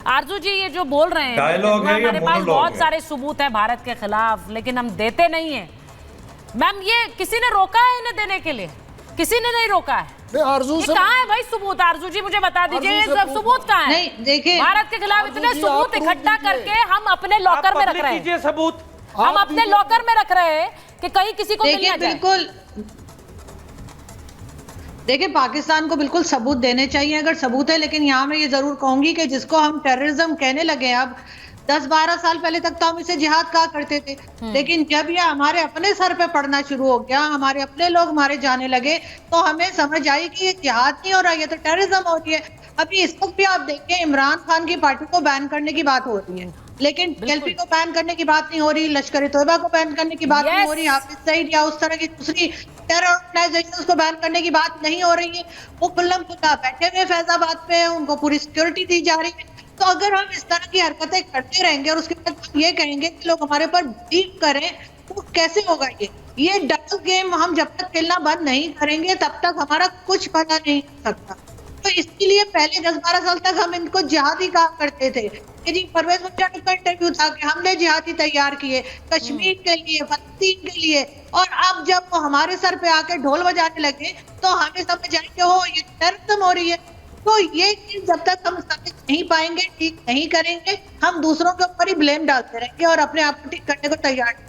आरजू जी ये जो बोल रहे हैं, डायलॉग है, हमारे पास बहुत है? सारे सबूत हैं भारत के खिलाफ, लेकिन हम देते नहीं हैं। मैम ये किसी ने रोका है इन्हें देने के लिए? किसी ने नहीं रोका है। आरजू से कहाँ है भाई सबूत? आरजू जी मुझे बता दीजिए ये सब सबूत कहाँ है? नहीं देखिए, भारत के खिलाफ इतने सबूत इकट्ठा करके हम अपने लॉकर में रख रहे हैं। सबूत हम अपने लॉकर में रख रहे हैं कि कहीं किसी को मिल ना जाए। बिल्कुल देखिए, पाकिस्तान को बिल्कुल सबूत देने चाहिए अगर सबूत है, लेकिन यहाँ मैं ये जरूर कहूंगी कि जिसको हम टेररिज्म कहने लगे अब 10-12 साल पहले तक तो हम इसे जिहाद कहा करते थे, लेकिन जब ये हमारे अपने सर पे पड़ना शुरू हो गया, हमारे अपने लोग मारे जाने लगे, तो हमें समझ आई कि ये जिहाद नहीं हो रहा, ये तो टेररिज्म हो रही है। अभी इस वक्त भी आप देखिए, इमरान खान की पार्टी को बैन करने की बात हो रही है, लेकिन एलपी को बैन करने की बात नहीं हो रही, लश्कर ए तोयबा को बैन करने की बात नहीं हो रही, हाफिज सईद या उस तरह की दूसरी टेरर ऑर्गेनाइजेशंस को बैन करने की बात नहीं हो रही है। वो खुल्लम खुल्ला बैठे हुए फैजाबाद पे, उनको पूरी सिक्योरिटी दी जा रही है। तो अगर हम इस तरह की हरकतें करते रहेंगे और उसके बाद हम ये कहेंगे कि लोग हमारे पर बिलीव करें, तो कैसे होगा? ये डबल गेम हम जब तक खेलना बंद नहीं करेंगे तब तक हमारा कुछ भला नहीं हो सकता। तो इसलिए पहले 10-12 साल तक हम इनको जिहादी कहा करते थे कि जी परवेज मुशर्रफ का इंटरव्यू था कि हमने जिहादी तैयार किए कश्मीर के लिए, फलस्तीन के लिए, और अब जब वो हमारे सर पे आके ढोल बजाने लगे तो हमें समझ आए कि हो ये टेररिज्म हो रही है। तो ये चीज जब तक हम समझ नहीं पाएंगे, ठीक नहीं करेंगे, हम दूसरों के ऊपर ही ब्लेम डालते रहेंगे और अपने आप को ठीक करने को तैयार नहीं।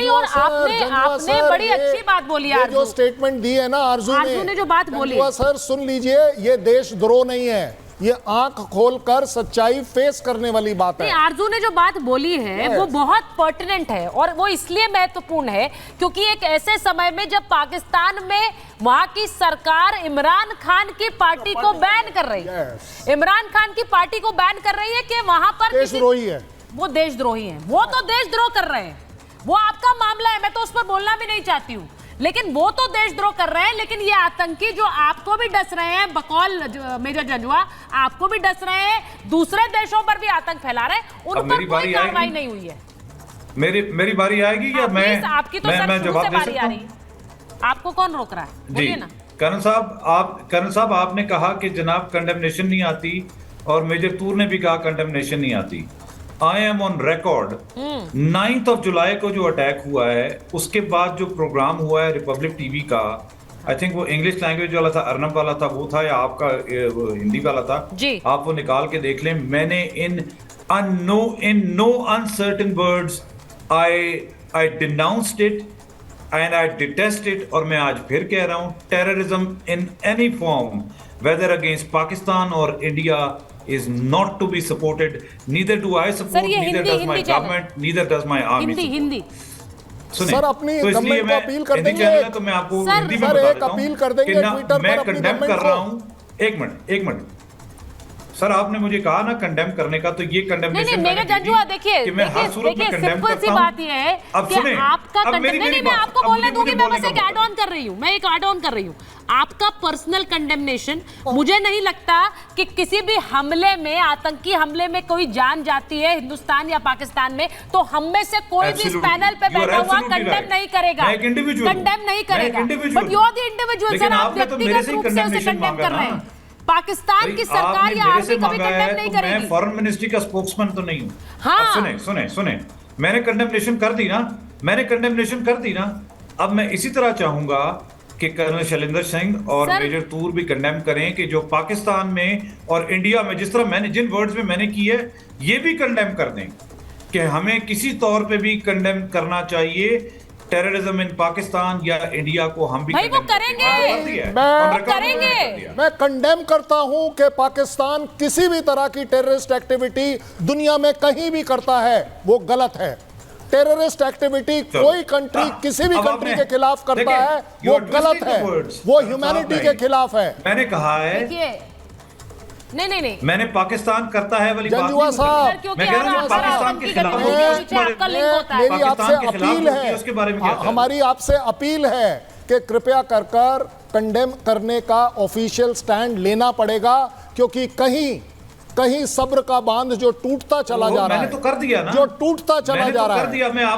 और आपने बड़ी अच्छी बात बोली है, जो स्टेटमेंट दी है ना आरजू ने जो बात बोली है, सर सुन लीजिए, ये देशद्रोह नहीं है, ये आंख खोलकर सच्चाई फेस करने वाली बात है। आरजू ने जो बात बोली है वो बहुत पर्टिनेंट है, और वो इसलिए महत्वपूर्ण है क्योंकि एक ऐसे समय में जब पाकिस्तान में वहां की सरकार इमरान खान की पार्टी को बैन कर रही है, इमरान खान की पार्टी को बैन कर रही है कि वहां पर देशद्रोही है, वो देशद्रोही है, वो तो देशद्रोह कर रहे हैं, वो आपका मामला है, मैं तो उस पर बोलना भी नहीं चाहती हूँ, लेकिन वो तो देशद्रोह कर रहे हैं। लेकिन ये आतंकी जो आपको भी डस रहे हैं, बकौल मेजर जंजुआ आपको भी डस रहे हैं, दूसरे देशों पर भी आतंक फैला रहे हैं, उन पर कोई कार्रवाई नहीं हुई है। मेरी बारी आएगी या मैं? आपकी तो सर शुरू से बारी आ रही है, आपको कौन रोक रहा है? बोलिए ना। कर्नल साहब आपने कहा कि जनाब कंडेमनेशन नहीं आती, और मेजर तूर ने भी कहा कंडेमनेशन नहीं आती। आई एम ऑन रिकॉर्ड, 9 जुलाई को जो अटैक हुआ है उसके बाद जो प्रोग्राम हुआ है रिपब्लिक टीवी का, आई थिंक वो इंग्लिश लैंग्वेज वाला था, अर्नब वाला था, वो था या आपका हिंदी वाला था जी, आप वो निकाल के देख लें। मैंने in no uncertain words I denounced it and I detest it, और मैं आज फिर कह रहा हूं, terrorism in any form whether against Pakistan और India is not to be supported. Neither do I support, neither does my government, neither does my army. Hindi sir अपनी government को अपील कर देंगे, तो मैं आपको हिंदी में बता देता हूं, अपील कर देंगे ट्विटर पर, मैं कंडेम कर रहा हूं। एक मिनट सर, आपने मुझे कहा ना कंडेम करने का, तो ये कंडेमनेशन मेरे जंजुआ देखिए, कि मैं हर सूरत में कंडेम करता हूं। बात ये है कि आपका कंडेमनेशन, मैं आपको बोलने दूंगी, मैं बस एक ऐड ऑन कर रही हूं, मैं एक ऐड ऑन कर रही हूं। आपका पर्सनल कंडेमनेशन, मुझे नहीं लगता कि किसी भी हमले में, आतंकी हमले में कोई जान जाती है हिंदुस्तान या पाकिस्तान में, तो हम में से कोई भी इस पैनल पे बैठा हुआ कंडेम नहीं करेगा, कंडेम नहीं करेगा, but you are the individual sir, आप व्यक्तिगत रूप से उसे कंडेम कर रहे हैं। पाकिस्तान की सरकार या आर्मी कभी कंडेम नहीं करेगी। मैं फॉरेन मिनिस्ट्री का स्पोक्समैन तो नहीं हूं। हाँ, सुने, मैंने कंडेमनेशन कर दी ना, अब मैं इसी तरह चाहूंगा कि कर्नल शैलेंद्र सिंह और मेजर तूर भी कंडेम करें कि जो पाकिस्तान में और इंडिया में जिस तरह मैंने जिन वर्ड्स में मैंने की है, ये भी कंडेम कर दें कि हमें किसी तौर पे भी कंडेम करना चाहिए टेररिज्म इन पाकिस्तान या इंडिया को। हम भी वो करेंगे, मैं कंडेम करता हूं कि पाकिस्तान किसी भी तरह की टेररिस्ट एक्टिविटी दुनिया में कहीं भी करता है, वो गलत है। टेररिस्ट एक्टिविटी कोई कंट्री किसी भी कंट्री के खिलाफ करता है, वो गलत है, वो ह्यूमैनिटी के खिलाफ है। मैंने कहा है नहीं, मैंने पाकिस्तान करता है वाली बात जंजुआ साहब, मैं कह रहा हूं पाकिस्तान के खिलाफ मेरी आपसे अपील है, उसके बारे में हमारी आपसे अपील है कि कृपया कर कंडेम करने का ऑफिशियल स्टैंड लेना पड़ेगा, क्योंकि कहीं सब्र का बांध जो टूटता चला जा रहा है, मैंने तो कर दिया ना, जो टूटता चला जा रहा है,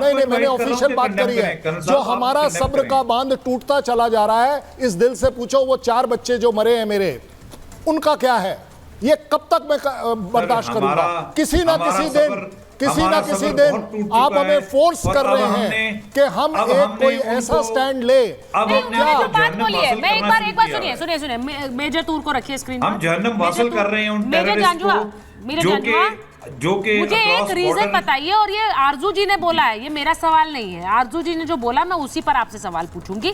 नहीं, मैंने ऑफिशियल बात करी है, जो हमारा सब्र का बांध टूटता चला जा रहा है, इस दिल से पूछो वो 4 बच्चे जो मरे हैं मेरे, उनका क्या है? ये कब तक मैं बर्दाश्त करूंगा? किसी ना किसी दिन आप हमें फोर्स कर रहे हैं कि हम एक कोई ऐसा स्टैंड ले। नहीं, उन्होंने जो बात बोली है, मैं एक बार सुनिए मेजर तूर को रखिए स्क्रीन पर। हम जहन्नम वासल कर रहे हैं उन टेररिस्ट को जो कि मुझे एक रीजन बताइए, और ये आरजू जी ने बोला है, ये मेरा सवाल नहीं है, आरजू जी ने जो बोला मैं उसी पर आपसे सवाल पूछूंगी।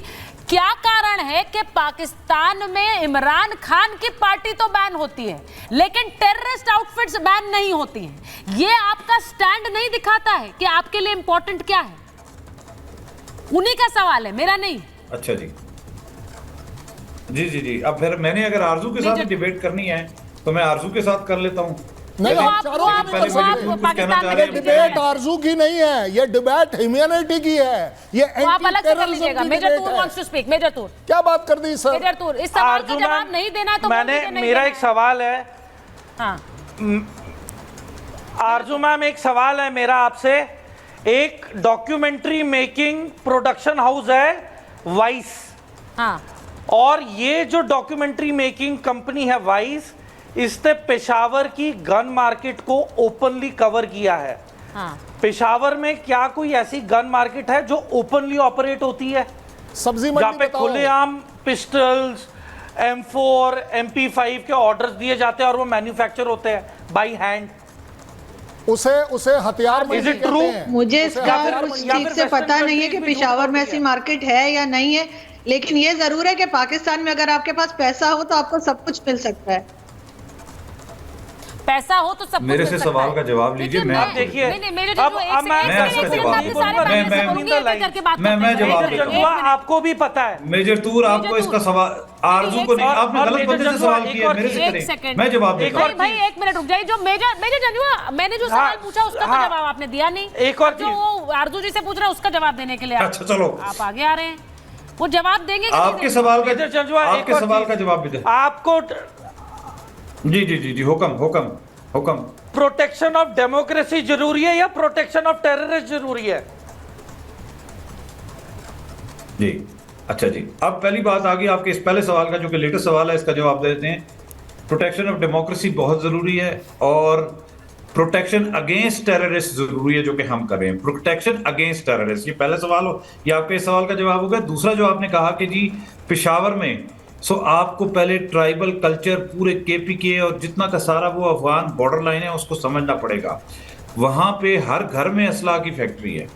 क्या कारण है कि पाकिस्तान में इमरान खान की पार्टी तो बैन होती है लेकिन टेररिस्ट आउटफिट्स बैन नहीं होती हैं? ये आपका स्टैंड नहीं दिखाता है कि आपके लिए इंपॉर्टेंट क्या है? उन्हीं का सवाल है, मेरा नहीं। अच्छा जी जी जी जी। अब फिर मैंने अगर आरजू के साथ डिबेट करनी है तो मैं आरजू के साथ कर लेता हूँ। नहीं, डिबेट आरजू की नहीं है, ये डिबेट ह्यूमैनिटी की है, ये एंटी टेररिज्म की डिबेट है। मेजर तूर क्या बात कर दी सर? मेजर तूर, इस सवाल का जवाब नहीं देना तो मेरा एक सवाल है। हाँ। आरजू मैम, एक सवाल है मेरा आपसे। एक डॉक्यूमेंट्री मेकिंग प्रोडक्शन हाउस है वाइस, हाँ, और ये जो डॉक्यूमेंट्री मेकिंग कंपनी है वाइस, इसने पेशावर की गन मार्केट को ओपनली कवर किया है। हाँ। पेशावर में क्या कोई ऐसी गन मार्केट है जो ओपनली ऑपरेट होती है, सब्जी जहाँ मंडी पे बताओ। खुलेआम पिस्टल्स, M4, MP5 के ऑर्डर्स दिए जाते हैं और वो मैन्युफैक्चर होते हैं बाई हैंड? उसे हथियार Is मंडी it true? कहते हैं। मुझे इसका फिर- कुछ या ठीक फिर से वेस्टर्न पता नहीं है कि कंट्रीज में पेशावर में यूज ऐसी होती मार्केट है या नहीं है, लेकिन ये जरूर है कि पाकिस्तान में अगर आपके पास पैसा हो तो आपको सब कुछ मिल सकता है। पैसा हो तो सब मेरे से सवाल का जवाब लीजिए, मैं आपको देखिए, मैं जवाब देता हूं। आपको भी पता है मेजर तूर आपको इसका सवाल आरजू को नहीं, आपने गलत बंदे से सवाल किया, मेरे से करें। मैं जवाब देता हूं। भाई एक मिनट रुक जाइए। जो मेजर जंजुआ, मैंने जो सवाल पूछा उसका तो जवाब आपने दिया नहीं। एक और जो वो आरजू जी से पूछ रहा है उसका जवाब देने के लिए अच्छा चलो, आप आगे आ रहे हैं। वो जवाब देंगे कि आपके सवाल का मेजर जंजुआ, आपके सवाल का जवाब भी दे। आपको जी जी जी जी, हुक्म। प्रोटेक्शन ऑफ डेमोक्रेसी जरूरी है या प्रोटेक्शन ऑफ टेररिस्ट जरूरी है? जी अच्छा जी। अब पहली बात आ गई आपके इस पहले सवाल का, जो कि लेटेस्ट सवाल है, इसका जवाब दे देते हैं। प्रोटेक्शन ऑफ डेमोक्रेसी बहुत जरूरी है और प्रोटेक्शन अगेंस्ट टेररिस्ट जरूरी है, जो कि हम कर रहे हैं। प्रोटेक्शन अगेंस्ट टेररिस्ट, ये पहला सवाल हो, ये आपके इस सवाल का जवाब होगा। दूसरा जो आपने कहा कि जी पेशावर में आपको पहले ट्राइबल कल्चर पूरे KPK और जितना का सारा वो अफगान बॉर्डर लाइन है उसको समझना पड़ेगा। वहां पे हर घर में असला की फैक्ट्री है,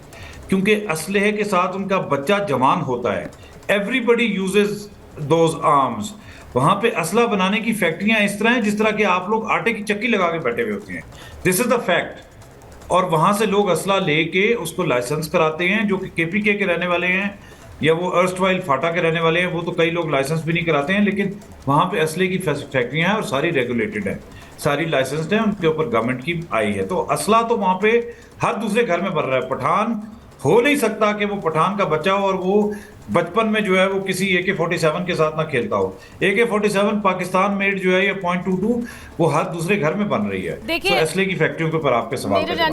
क्योंकि असलहे के साथ उनका बच्चा जवान होता है। Everybody uses those arms. वहां पे असला बनाने की फैक्ट्रियां इस तरह हैं जिस तरह के आप लोग आटे की चक्की लगा के बैठे हुए होते हैं। This is the fact. और वहां से लोग असला लेके उसको लाइसेंस कराते हैं, जो कि KPK के रहने वाले हैं या वो अर्स्टवाइल फाटा के रहने वाले हैं। वो तो कई लोग लाइसेंस भी नहीं कराते हैं, लेकिन वहाँ पे असले की फैक्ट्रियाँ हैं और सारी रेगुलेटेड है, सारी लाइसेंस्ड है, उनके ऊपर गवर्नमेंट की आई है। तो असला तो वहाँ पे हर दूसरे घर में बन रहा है। पठान हो नहीं सकता कि वो पठान का बच्चा हो और वो बचपन में जो है वो किसी AK-47 के साथ ना खेलता हो। AK-47 पाकिस्तान मेड जो है ये .22 वो हर दूसरे घर में बन रही है। देखिए, असले की फैक्ट्रियों के ऊपर आपके सवाल का जवाब।